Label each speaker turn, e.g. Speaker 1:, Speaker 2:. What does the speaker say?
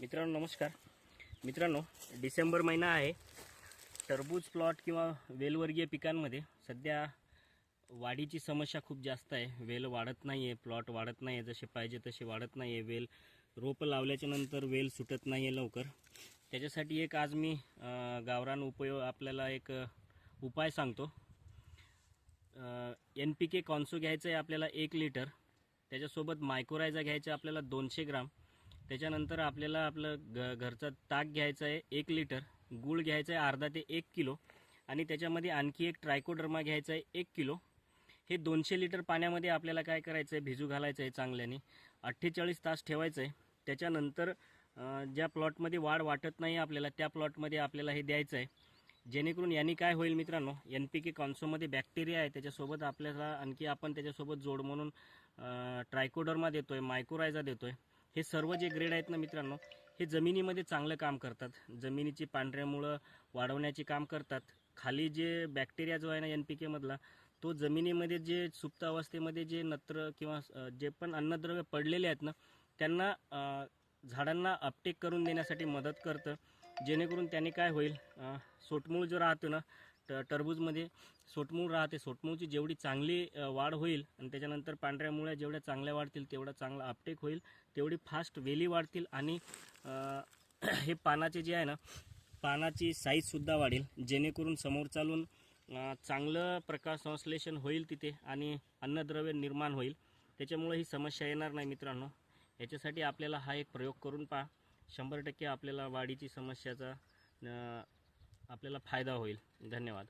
Speaker 1: मित्रांनो नमस्कार. मित्रांनो, डिसेंबर महिना आहे. टरबूज प्लॉट किंवा वेलवर्गीय पिकांमध्ये सध्या वाढीची समस्या खूप जास्त आहे. वेल वाढत नाही आहे, प्लॉट वाढत नाही आहे, जसे पाहिजे तसे वाढत नाही आहे. वेल रोपं लावल्याच्या नंतर वेल सुटत नाही आहे लवकर. त्याच्यासाठी एक आज मी गावरान आपल्याला एक उपाय सांगतो. NPK कॉन्सो घ्यायचं आहे आपल्याला 1 लिटर. त्याच्यासोबत मायक्रोरायझा घ्यायचं आपल्याला 200 ग्राम. त्याच्यानंतर आपल्याला आपलं घरचा ताक घ्यायचा आहे 1 लिटर. गूळ घ्यायचा आहे अर्धा ते 1 किलो. आणि त्याच्यामध्ये आणखी एक ट्रायकोडर्मा घ्यायचा आहे 1 किलो. हे 200 लिटर पाण्यामध्ये आपल्याला काय करायचं आहे, भिजू घालायचं आहे चांगल्याने. 48 तास ठेवायचं आहे. त्याच्यानंतर ज्या प्लॉटमध्ये वाढ वाटत नाही आपल्याला त्या प्लॉटमध्ये आपल्याला हे द्यायचं आहे. जेणेकरून यांनी काय होईल मित्रांनो, NPK कॉन्सोमध्ये बॅक्टेरिया आहे, त्याच्यासोबत आपल्याला आणखी आपण त्याच्यासोबत जोड म्हणून ट्रायकोडर्मा देतोय, मायक्रोरायझा देतोय. हे सर्व जे ग्रेड आहेत ना मित्रांनो, हे जमिनीमध्ये चांगलं काम करतात. जमिनीची पांढऱ्या मुळं वाढवण्याचे काम करतात. खाली जे बॅक्टेरिया जो आहे ना NPK मधला, तो जमिनीमध्ये जे सुप्त अवस्थेमध्ये जे नत्र किंवा जे पण अन्नद्रव्य पडलेले आहेत ना, त्यांना झाडांना अपटेक करून देण्यासाठी मदत करतं. जेणेकरून त्याने काय होईल, सोटमूळ जो राहतो ना टरबूजमध्ये, सोटमूळ राहते. सोटमूळची जेवढी चांगली वाढ होईल आणि त्याच्यानंतर पांढऱ्या मुळ्या जेवढ्या चांगल्या वाढतील तेवढा चांगला अपटेक होईल, तेवढी फास्ट वेली वाढतील. आणि हे पानाचे जे आहे ना, पानाची साईजसुद्धा वाढेल. जेणेकरून समोर चालून चांगलं प्रकाश संश्लेषण होईल तिथे आणि अन्नद्रव्य निर्माण होईल. त्याच्यामुळे ही समस्या येणार नाही मित्रांनो. याच्यासाठी आपल्याला हा एक प्रयोग करून पहा. 100% आपल्याला वाढीची समस्याचा आपल्याला फायदा होईल. धन्यवाद.